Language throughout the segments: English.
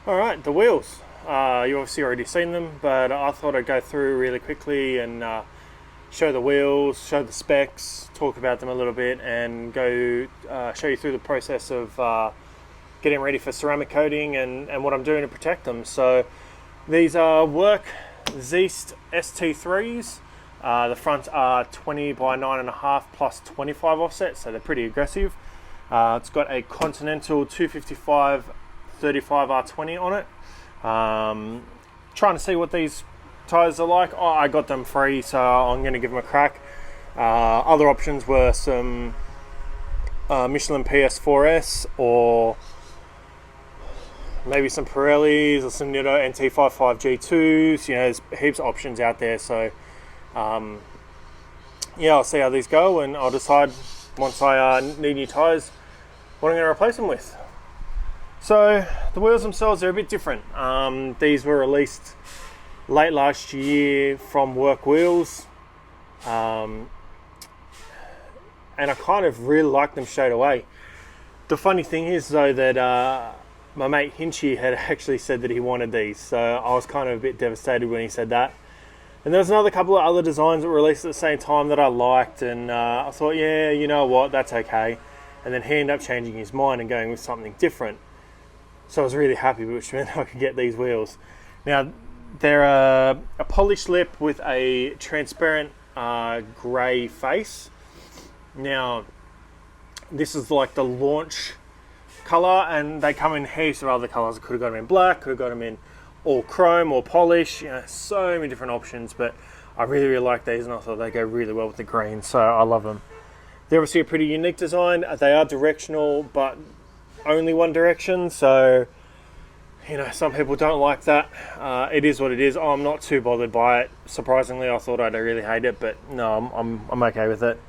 All right, the wheels. You obviously already seen them, but I thought I'd go through really quickly and show the wheels, show the specs, talk about them a little bit, and go show you through the process of getting ready for ceramic coating and what I'm doing to protect them. So these are work Zeast ST3s. The fronts are 20 by 9.5 plus 25 offset, so they're pretty aggressive. It's got a Continental 255 35 R20 on it. Trying to see what these tyres are like. Oh, I got them free, so I'm going to give them a crack. Other options were some Michelin PS4S, or maybe some Pirellis, or some Nitto NT55 G2s. You know, there's heaps of options out there. So yeah, I'll see how these go, and I'll decide once I need new tyres what I'm going to replace them with. So the wheels themselves are a bit different. These were released late last year from Work Wheels, and I kind of really liked them straight away. The funny thing is though that my mate Hinchy had actually said that he wanted these, so I was kind of a bit devastated when he said that. And there was another couple of other designs that were released at the same time that I liked, and I thought, yeah, you know what, that's okay. And then he ended up changing his mind and going with something different. So I was really happy, which meant I could get these wheels. Now, they're a polished lip with a transparent grey face. Now, this is like the launch colour, and they come in heaps of other colours. I could have got them in black, could have got them in all chrome or polish. You know, so many different options, but I really, really like these, and I thought they go really well with the green, so I love them. They're obviously a pretty unique design. They are directional, but only one direction, so you know, some people don't like that. It is what it is. I'm not too bothered by it. Surprisingly, I thought I'd really hate it, but no, I'm okay with it.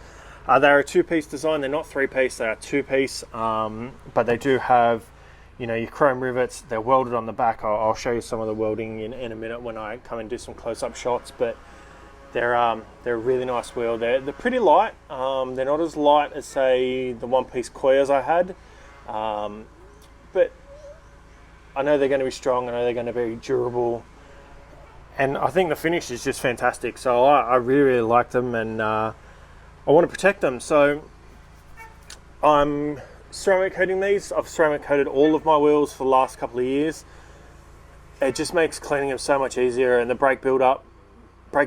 They're a two-piece design. They're not three-piece. They are two-piece, but they do have, you know, your chrome rivets. They're welded on the back. I'll show you some of the welding in a minute when I come and do some close-up shots. But they're a really nice wheel. They're pretty light. They're not as light as, say, the one-piece Koyas I had. But I know they're going to be strong. I know they're going to be durable, and I think the finish is just fantastic. So I really, really like them, and I want to protect them. So I'm ceramic coating these. I've ceramic coated all of my wheels for the last couple of years. It just makes cleaning them so much easier, and the brake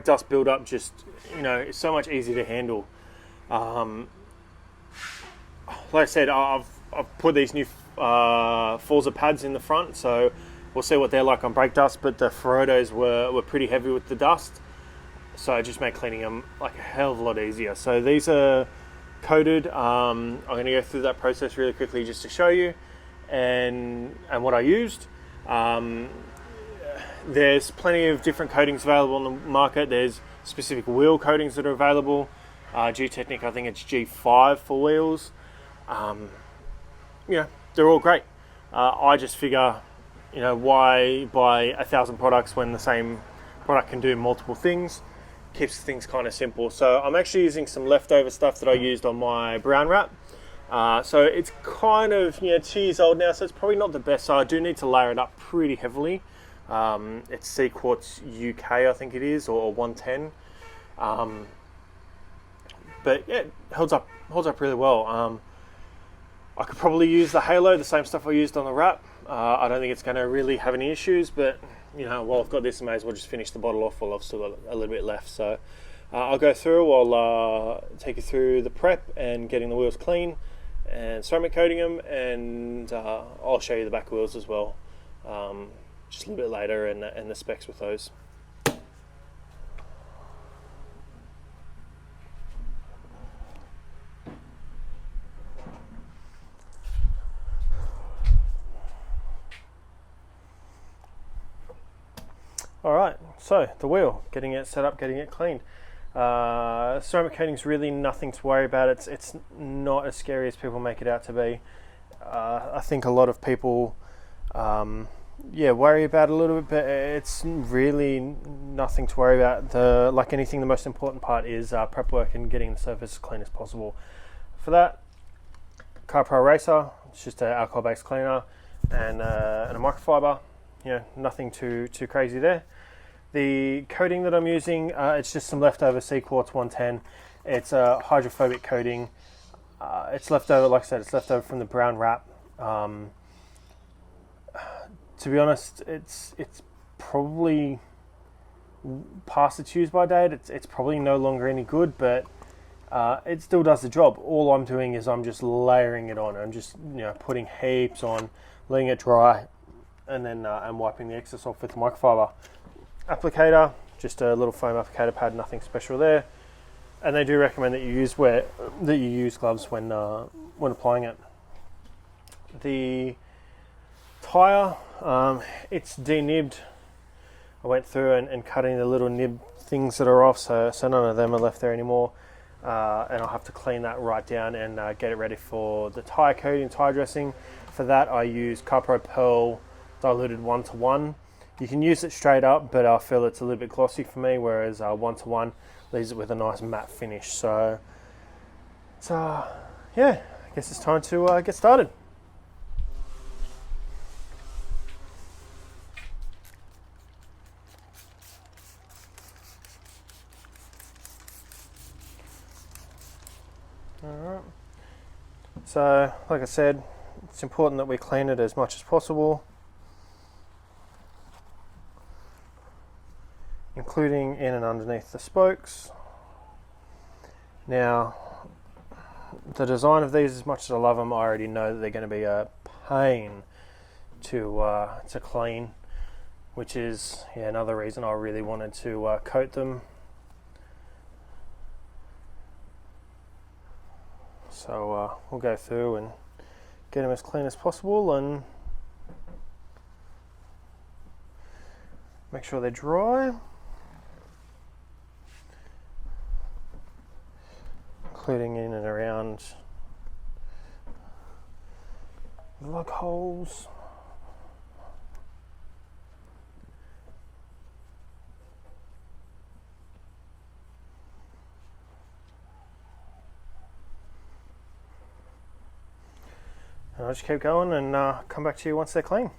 dust build up, just, you know, it's so much easier to handle. Like I said, I've put these new Forza pads in the front, so we'll see what they're like on brake dust, but the Ferodos were pretty heavy with the dust, so it just made cleaning them like a hell of a lot easier. So these are coated. I'm going to go through that process really quickly just to show you and what I used. There's plenty of different coatings available on the market. There's specific wheel coatings that are available. G-Technic, I think it's G5 for wheels. You know, they're all great. I just figure, you know, why buy 1,000 products when the same product can do multiple things? Keeps things kind of simple. So I'm actually using some leftover stuff that I used on my brown wrap. So it's kind of, you know, 2 years old now, so it's probably not the best. So I do need to layer it up pretty heavily. It's Sea Quartz UK, I think it is, or 110. But yeah, it holds up really well. I could probably use the halo, the same stuff I used on the wrap. I don't think it's going to really have any issues, but you know, while I've got this, I may as well just finish the bottle off while I've still got a little bit left. So I'll go through, I'll take you through the prep and getting the wheels clean and ceramic coating them, and I'll show you the back wheels as well, just a little bit later, and the specs with those. Alright, so the wheel, getting it set up, getting it cleaned. Ceramic coating is really nothing to worry about. It's not as scary as people make it out to be. I think a lot of people worry about it a little bit, but it's really nothing to worry about. Like anything, the most important part is prep work and getting the surface as clean as possible. For that, Car Pro Racer, it's just an alcohol-based cleaner, and a microfiber. nothing too crazy there. The coating that I'm using, it's just some leftover Sea Quartz 110. It's a hydrophobic coating. It's leftover, like I said, it's leftover from the brown wrap. To be honest, it's probably past its use by date. It's probably no longer any good, but it still does the job. All I'm doing is I'm just layering it on. I'm just putting heaps on, letting it dry, and then I'm wiping the excess off with the microfiber applicator. Just a little foam applicator pad, nothing special there. And they do recommend that you use gloves when applying it. The tire, it's denibbed. I went through and cutting the little nib things that are off, so none of them are left there anymore. And I'll have to clean that right down and get it ready for the tire coating, tire dressing. For that, I use Carpro Pearl diluted 1:1. You can use it straight up, but I feel it's a little bit glossy for me, whereas 1:1 leaves it with a nice matte finish. So yeah, I guess it's time to get started. Alright, so like I said, it's important that we clean it as much as possible, including in and underneath the spokes. Now, the design of these, as much as I love them, I already know that they're going to be a pain to clean, which is another reason I really wanted to coat them. So we'll go through and get them as clean as possible and make sure they're dry, including in and around the lug holes. And I'll just keep going and come back to you once they're clean.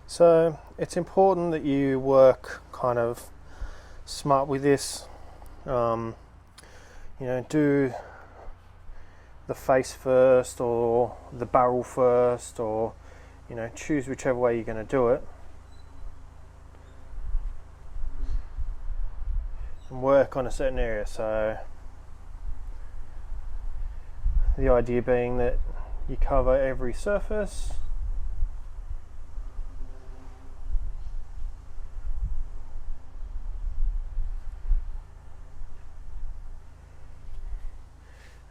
So it's important that you work kind of smart with this. Do the face first or the barrel first, or choose whichever way you're going to do it, and work on a certain area. So the idea being that you cover every surface.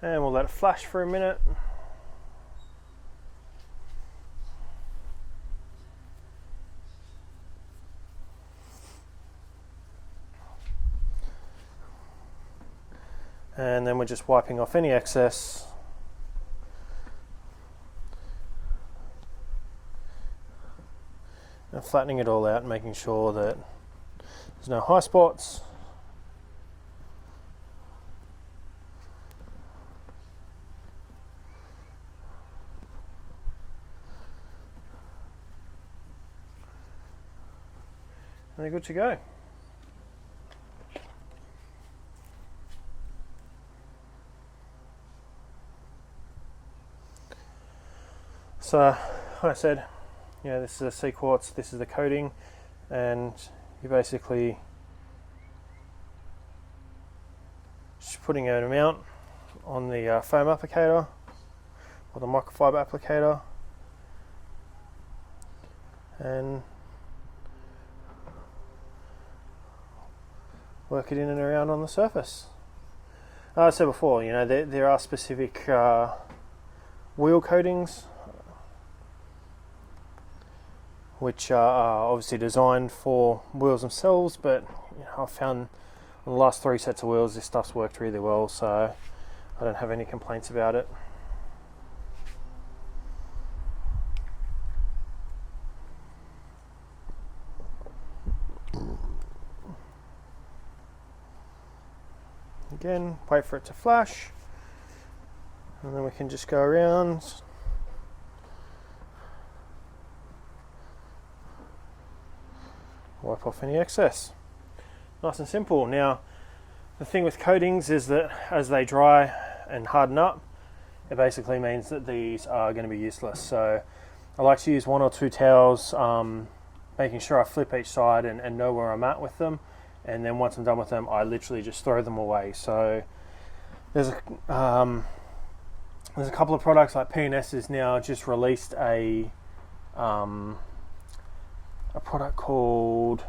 And we'll let it flash for a minute. And then we're just wiping off any excess. And flattening it all out, making sure that there's no high spots. And they're good to go. So, like I said, this is a Sea Quartz, this is the coating, and you're basically just putting an amount on the foam applicator or the microfiber applicator, and work it in and around on the surface. As I said before, there are specific wheel coatings which are obviously designed for wheels themselves, but I found On the last 3 sets of wheels, this stuff's worked really well, so I don't have any complaints about it. Again, wait for it to flash, and then we can just go around. Wipe off any excess. Nice and simple. Now, the thing with coatings is that as they dry and harden up, it basically means that these are going to be useless. So I like to use 1 or 2 towels, making sure I flip each side and know where I'm at with them. And then once I'm done with them, I literally just throw them away. So there's a couple of products, like P&S has now just released a product called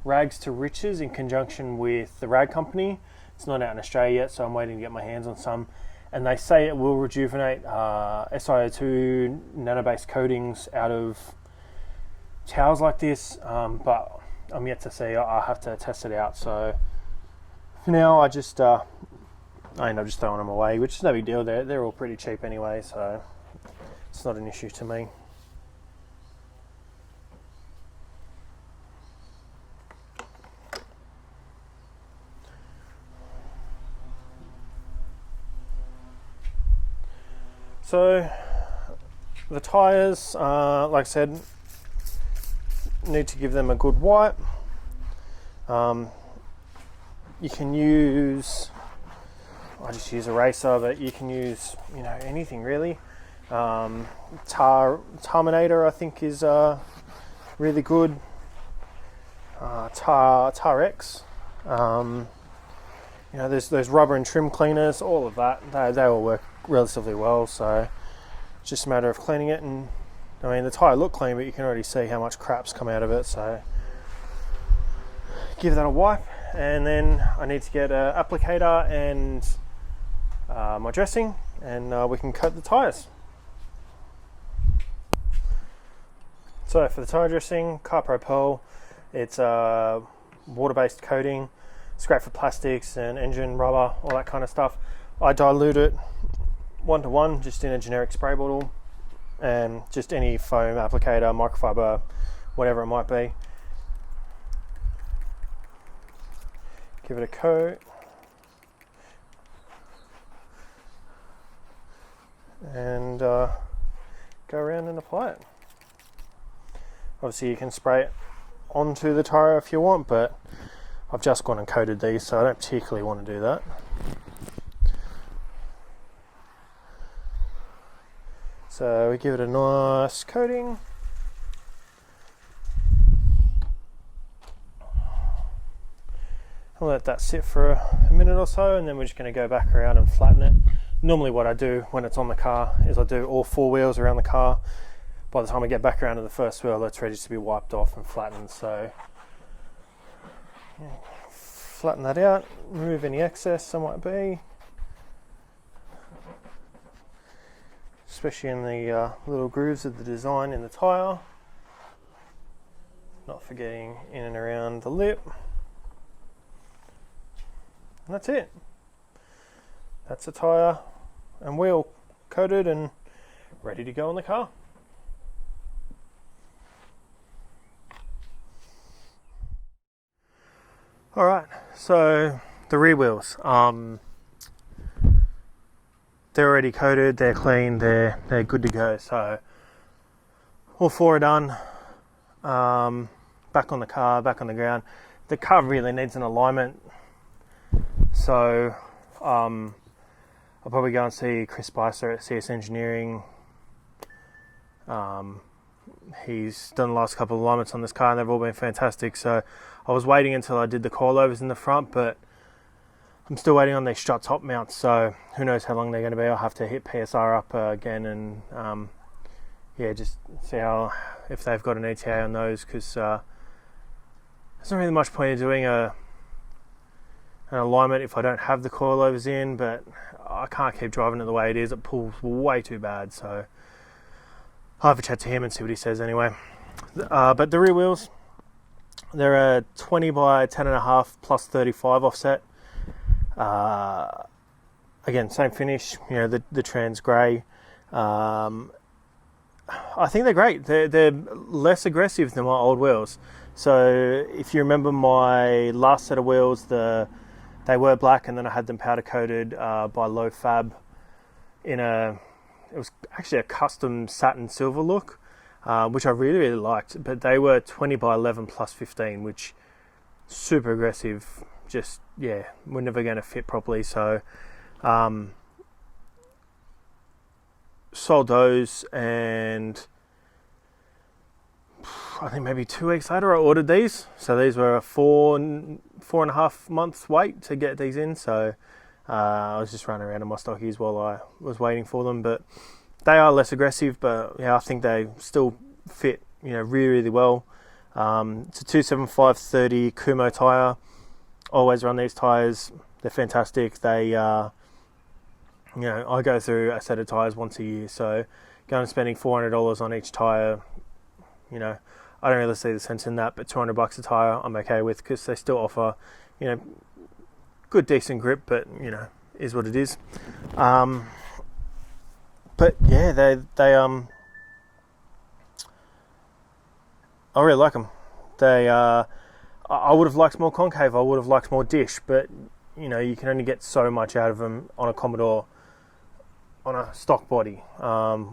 Rags to Riches in conjunction with the Rag Company. It's not out in Australia yet, so I'm waiting to get my hands on some. And they say it will rejuvenate SiO2 nano-based coatings out of towels like this, but I'm yet to see. I'll have to test it out. So for now, I end up just throwing them away, which is no big deal. They're all pretty cheap anyway, so it's not an issue to me. So the tyres, like I said, need to give them a good wipe. You can use, I just use a eraser, but you can use, anything really. Tarminator I think is really good. Tar-X. There's those rubber and trim cleaners, all of that. They all work relatively well, so it's just a matter of cleaning it. And the tyre looked clean, but you can already see how much crap's come out of it, so give that a wipe. And then I need to get an applicator and my dressing, and we can coat the tyres. So for the tyre dressing, Carpro Pearl, it's a water-based coating. It's great for plastics and engine rubber, all that kind of stuff. I dilute it 1-to-1 just in a generic spray bottle, and just any foam applicator, microfiber, whatever it might be. Give it a coat, and go around and apply it. Obviously you can spray it onto the tyre if you want, but I've just gone and coated these, so I don't particularly want to do that. So we give it a nice coating. I'll let that sit for a minute or so, and then we're just going to go back around and flatten it. Normally what I do when it's on the car is I do all 4 wheels around the car. By the time I get back around to the first wheel, it's ready to be wiped off and flattened. So flatten that out, remove any excess there might be, especially in the little grooves of the design in the tyre. Not forgetting in and around the lip. And that's it. That's the tyre and wheel coated and ready to go in the car. Alright, so the rear wheels, they're already coated, they're clean, they're good to go. So all 4 are done. Back on the car, back on the ground. The car really needs an alignment, so I'll probably go and see Chris Spicer at CS Engineering. He's done the last couple of alignments on this car and they've all been fantastic. So I was waiting until I did the coilovers in the front, but I'm still waiting on these strut top mounts, so who knows how long they're going to be. I'll have to hit PSR up again and just see if they've got an ETA on those, because there's not really much point in doing an alignment if I don't have the coilovers in, but I can't keep driving it the way it is. It pulls way too bad, so I'll have a chat to him and see what he says anyway. But the rear wheels, They're a 20 by 10.5 plus 35 offset. Again, same finish. You know, the trans grey. I think they're great. They're less aggressive than my old wheels. So if you remember my last set of wheels, they were black, and then I had them powder coated by Low Fab it was actually a custom satin silver look, which I really liked. But they were 20 by 11 plus 15, which super aggressive. Just yeah, we're never going to fit properly. So sold those, and I think maybe 2 weeks later I ordered these. So these were a 4.5 months wait to get these in. So I was just running around in my stockies while I was waiting for them. But they are less aggressive, but yeah, I think they still fit, you know, really well. It's a 275/30 Kumo tire. Always run these tires. They're fantastic. They you know, I go through a set of tires once a year, so going and spending $400 on each tire, you know, I don't really see the sense in that. But $200 a tire, I'm okay with, because they still offer, you know, good decent grip, but you know, is what it is. But yeah, they I really like them. They I would have liked more concave. I would have liked more dish, but you know, you can only get so much out of them on a Commodore, on a stock body,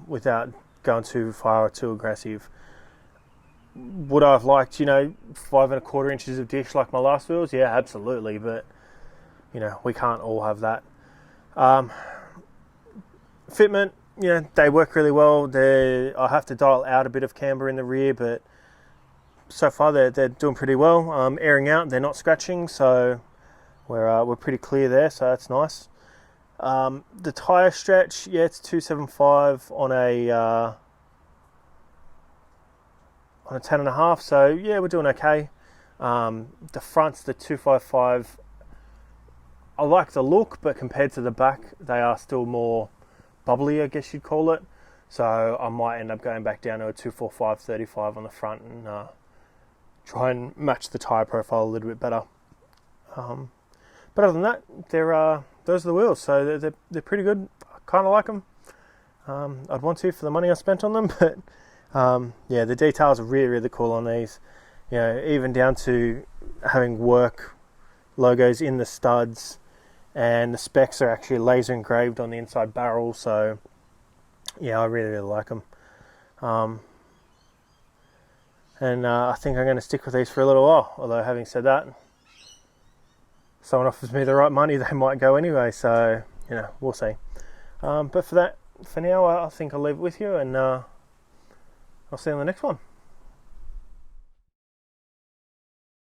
without going too far or too aggressive. Would I have liked, you know, 5.25 inches of dish like my last wheels? Yeah, absolutely. But you know, we can't all have that. Fitment, you know, they work really well. I have to dial out a bit of camber in the rear, but so far they're doing pretty well. Airing out, they're not scratching, so we're pretty clear there. So that's nice. The tire stretch, yeah, it's 275 on a 10.5. So yeah, we're doing okay. The front's the 255. I like the look, but compared to the back, they are still more bubbly, I guess you'd call it. So I might end up going back down to a 245/35 on the front and try and match the tyre profile a little bit better. But other than that, those are the wheels. So they're pretty good. I kind of like them. I'd want to for the money I spent on them, but yeah, the details are really, really cool on these. You know, even down to having work logos in the studs, and the specs are actually laser engraved on the inside barrel. So yeah, I really, really like them. And I think I'm going to stick with these for a little while. Although having said that, someone offers me the right money, they might go anyway. So you know, we'll see. But for now, I think I'll leave it with you, and I'll see you on the next one.